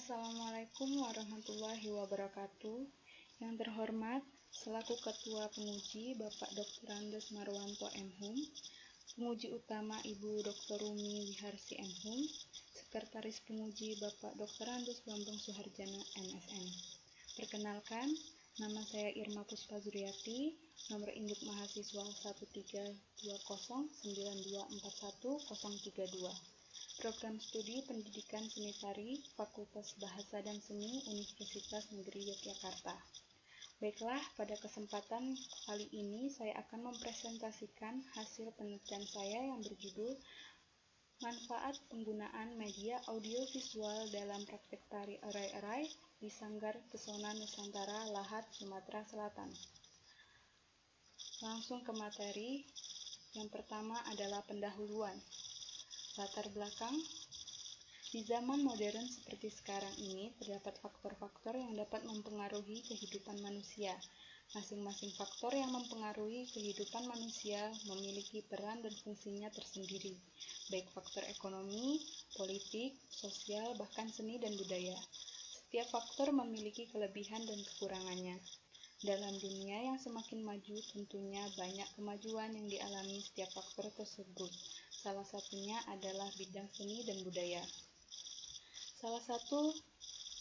Assalamualaikum warahmatullahi wabarakatuh. Yang terhormat, selaku Ketua Penguji Bapak Dr. Andes Marwanto M.Hum, Penguji Utama Ibu Dr. Rumi Wiharsi M.Hum, Sekretaris Penguji Bapak Dr. Andes Bambang Suharjana MSN. Perkenalkan, nama saya Irma Puspa Zuriati, nomor induk mahasiswa 13209241032. Program Studi Pendidikan Seni Tari, Fakultas Bahasa dan Seni Universitas Negeri Yogyakarta. Baiklah, pada kesempatan kali ini saya akan mempresentasikan hasil penelitian saya yang berjudul Manfaat Penggunaan Media Audiovisual dalam Praktek Tari Erai-erai di Sanggar Pesona Nusantara Lahat, Sumatera Selatan. Langsung ke materi. Yang pertama adalah pendahuluan. Latar belakang. Di zaman modern seperti sekarang ini, terdapat faktor-faktor yang dapat mempengaruhi kehidupan manusia. Masing-masing faktor yang mempengaruhi kehidupan manusia memiliki peran dan fungsinya tersendiri, baik faktor ekonomi, politik, sosial, bahkan seni dan budaya. Setiap faktor memiliki kelebihan dan kekurangannya. Dalam dunia yang semakin maju, tentunya banyak kemajuan yang dialami setiap faktor tersebut. Salah satunya adalah bidang seni dan budaya. Salah satu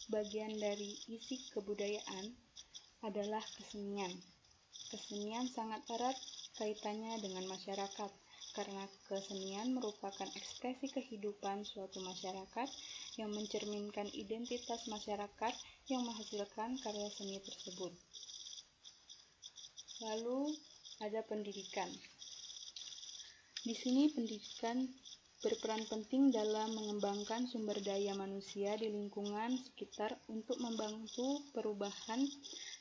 bagian dari isi kebudayaan adalah kesenian. Kesenian sangat erat kaitannya dengan masyarakat, karena kesenian merupakan ekspresi kehidupan suatu masyarakat yang mencerminkan identitas masyarakat yang menghasilkan karya seni tersebut. Lalu ada pendidikan. Di sini pendidikan berperan penting dalam mengembangkan sumber daya manusia di lingkungan sekitar untuk membantu perubahan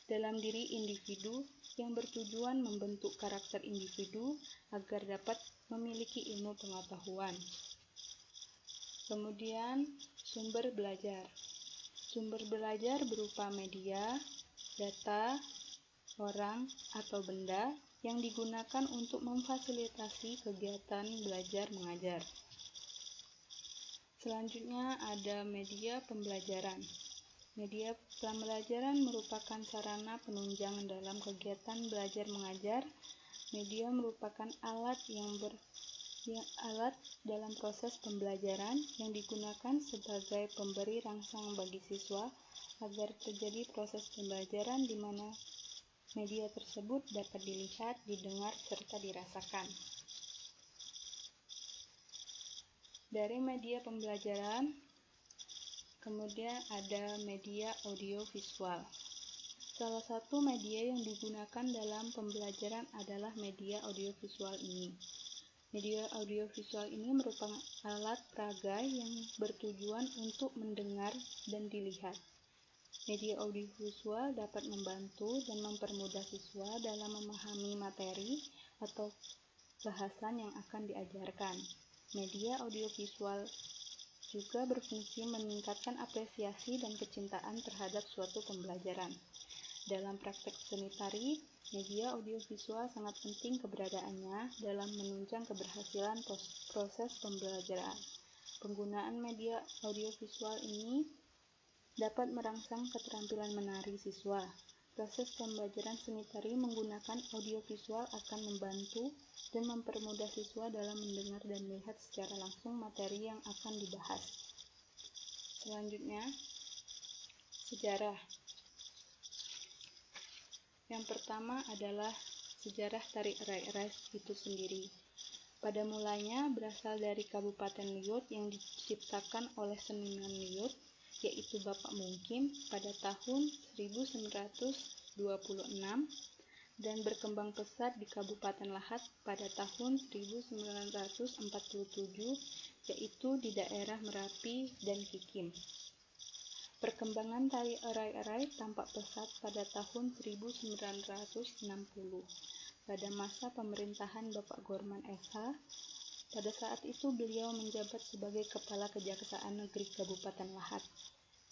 dalam diri individu yang bertujuan membentuk karakter individu agar dapat memiliki ilmu pengetahuan. Kemudian, sumber belajar. Sumber belajar berupa media, data, orang, atau benda yang digunakan untuk memfasilitasi kegiatan belajar mengajar. Selanjutnya ada media pembelajaran. Media pembelajaran merupakan sarana penunjang dalam kegiatan belajar mengajar. Media merupakan alat alat dalam proses pembelajaran yang digunakan sebagai pemberi rangsang bagi siswa agar terjadi proses pembelajaran di mana media tersebut dapat dilihat, didengar, serta dirasakan. Dari media pembelajaran, kemudian ada media audiovisual. Salah satu media yang digunakan dalam pembelajaran adalah media audiovisual ini. Media audiovisual ini merupakan alat peraga yang bertujuan untuk mendengar dan dilihat. Media audiovisual dapat membantu dan mempermudah siswa dalam memahami materi atau bahasan yang akan diajarkan. Media audiovisual juga berfungsi meningkatkan apresiasi dan kecintaan terhadap suatu pembelajaran. Dalam praktek seni tari, media audiovisual sangat penting keberadaannya dalam menunjang keberhasilan proses pembelajaran. Penggunaan media audiovisual ini dapat merangsang keterampilan menari siswa. Proses pembelajaran seni tari menggunakan audiovisual akan membantu dan mempermudah siswa dalam mendengar dan melihat secara langsung materi yang akan dibahas. Selanjutnya, sejarah. Yang pertama adalah sejarah tari erai-erai itu sendiri. Pada mulanya berasal dari Kabupaten Liut yang diciptakan oleh seniman Liut, yaitu Bapak Mungkim pada tahun 1926 dan berkembang pesat di Kabupaten Lahat pada tahun 1947, yaitu di daerah Merapi dan Kikim. Perkembangan tari erai-erai tampak pesat pada tahun 1960. Pada masa pemerintahan Bapak Gorman SH, pada saat itu beliau menjabat sebagai Kepala Kejaksaan Negeri Kabupaten Lahat.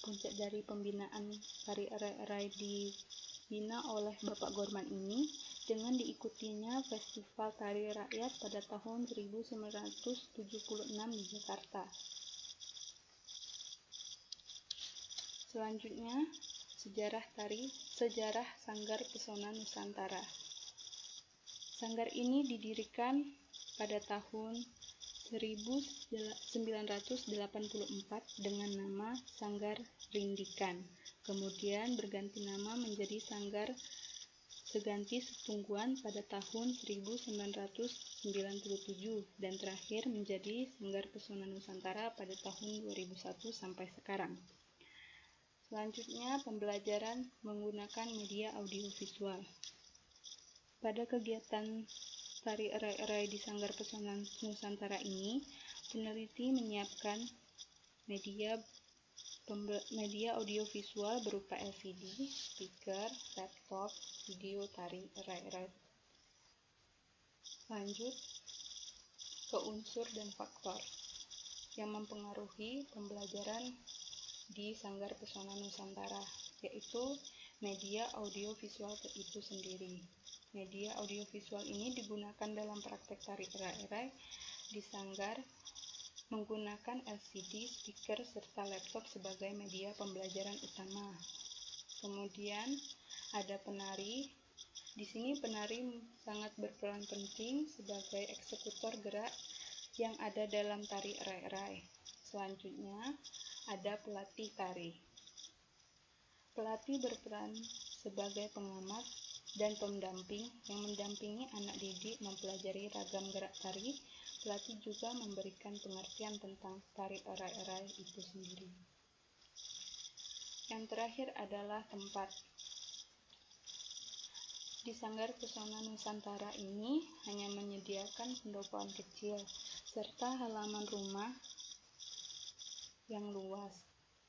Puncak dari pembinaan tari erai-erai dibina oleh Bapak Gorman ini dengan diikutinya Festival Tari Rakyat pada tahun 1976 di Jakarta. Selanjutnya, sejarah Sanggar Pesona Nusantara. Sanggar ini didirikan pada tahun 1984 dengan nama Sanggar Rindikan. Kemudian berganti nama menjadi Sanggar Seganti Setungguan pada tahun 1997 dan terakhir menjadi Sanggar Pesona Nusantara pada tahun 2001 sampai sekarang. Selanjutnya, pembelajaran menggunakan media audiovisual. Pada kegiatan tari erai-erai di Sanggar Pesona Nusantara ini, peneliti menyiapkan media audiovisual berupa LCD, speaker, laptop, video tari erai-erai. Lanjut ke unsur dan faktor yang mempengaruhi pembelajaran di Sanggar Pesona Nusantara, yaitu media audiovisual itu sendiri. Media audiovisual ini digunakan dalam praktek tari erai-erai di Sanggar menggunakan LCD, speaker, serta laptop sebagai media pembelajaran utama. Kemudian ada penari. Di sini penari sangat berperan penting sebagai eksekutor gerak yang ada dalam tari erai-erai. Selanjutnya ada pelatih tari. Pelatih berperan sebagai pengamat dan pendamping yang mendampingi anak didik mempelajari ragam gerak tari. Pelatih juga memberikan pengertian tentang tari erai-erai itu sendiri. Yang terakhir adalah tempat. Di Sanggar Pesona Nusantara ini hanya menyediakan pendopoan kecil serta halaman rumah yang luas.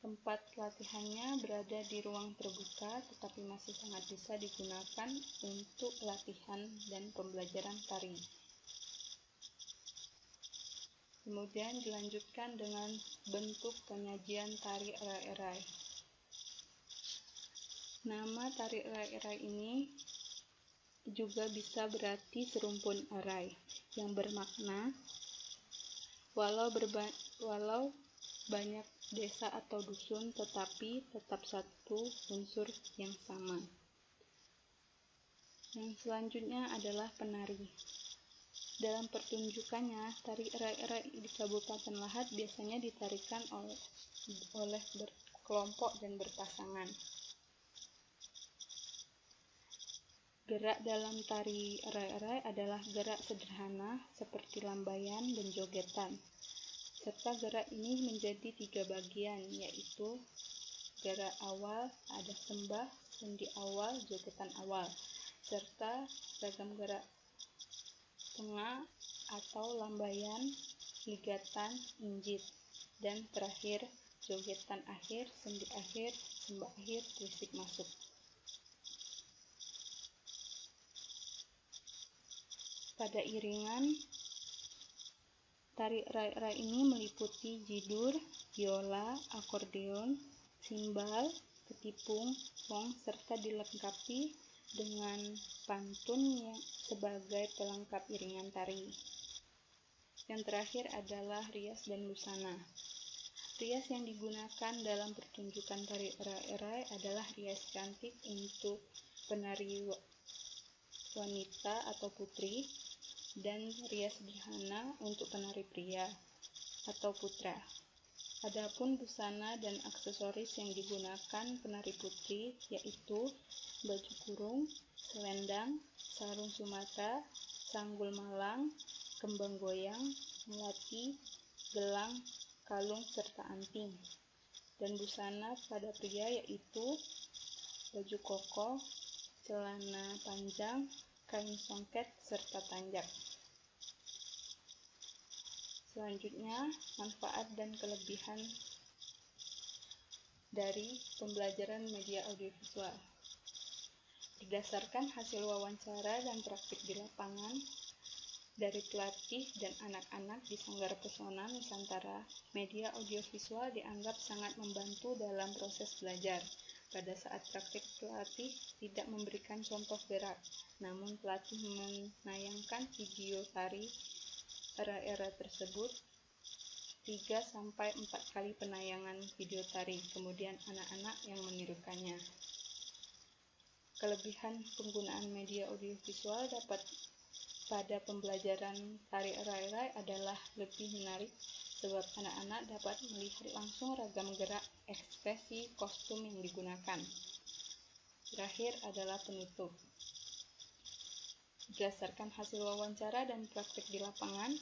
Tempat latihannya berada di ruang terbuka, tetapi masih sangat bisa digunakan untuk latihan dan pembelajaran tari. Kemudian dilanjutkan dengan bentuk penyajian tari erai-erai. Nama tari erai-erai ini juga bisa berarti serumpun erai, yang bermakna walau banyak desa atau dusun, tetapi tetap satu unsur yang sama. Yang selanjutnya adalah penari. Dalam pertunjukannya, tari erai-erai di Kabupaten Lahat biasanya ditarikan oleh berkelompok dan berpasangan. Gerak dalam tari erai-erai adalah gerak sederhana seperti lambaian dan jogetan. Serta gerak ini menjadi 3 bagian, yaitu gerak awal, ada sembah, sendi awal, jogetan awal, serta ragam gerak tengah atau lambaian, ligatan, injit, dan terakhir jogetan akhir, sendi akhir, sembah akhir, trisik masuk. Pada iringan tari erai-erai ini meliputi jidur, biola, akordeon, simbal, ketipung, gong, serta dilengkapi dengan pantun yang sebagai pelengkap iringan tari. Yang terakhir adalah rias dan busana. Rias yang digunakan dalam pertunjukan tari erai-erai adalah rias cantik untuk penari wanita atau putri, dan rias sederhana untuk penari pria atau putra. Adapun busana dan aksesoris yang digunakan penari putri yaitu baju kurung, selendang, sarung Sumatera, sanggul Malang, kembang goyang, melati, gelang, kalung, serta anting. Dan busana pada pria yaitu baju koko, celana panjang, kain songket, serta tanjak. Selanjutnya, manfaat dan kelebihan dari pembelajaran media audiovisual. Berdasarkan hasil wawancara dan praktik di lapangan dari pelatih dan anak-anak di Sanggar Pesona Nusantara, media audiovisual dianggap sangat membantu dalam proses belajar. Pada saat praktik, pelatih tidak memberikan contoh gerak, namun pelatih menayangkan video tari era-era tersebut 3-4 kali penayangan video tari, kemudian anak-anak yang menirukannya. Kelebihan penggunaan media audiovisual dapat pada pembelajaran tari erai-erai adalah lebih menarik sebab anak-anak dapat melihat langsung ragam gerak, ekspresi, kostum yang digunakan. Terakhir adalah penutup. Berdasarkan hasil wawancara dan praktik di lapangan,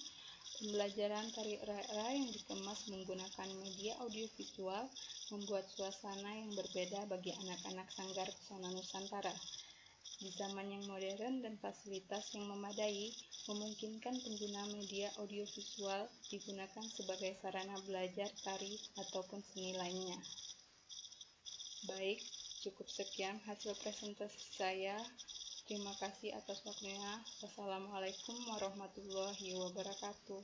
pembelajaran tari erai-erai yang dikemas menggunakan media audiovisual membuat suasana yang berbeda bagi anak-anak Sanggar Pesona Nusantara. Di zaman yang modern dan fasilitas yang memadai, memungkinkan pengguna media audiovisual digunakan sebagai sarana belajar tari ataupun seni lainnya. Baik, cukup sekian hasil presentasi saya. Terima kasih atas waktunya. Wassalamualaikum warahmatullahi wabarakatuh.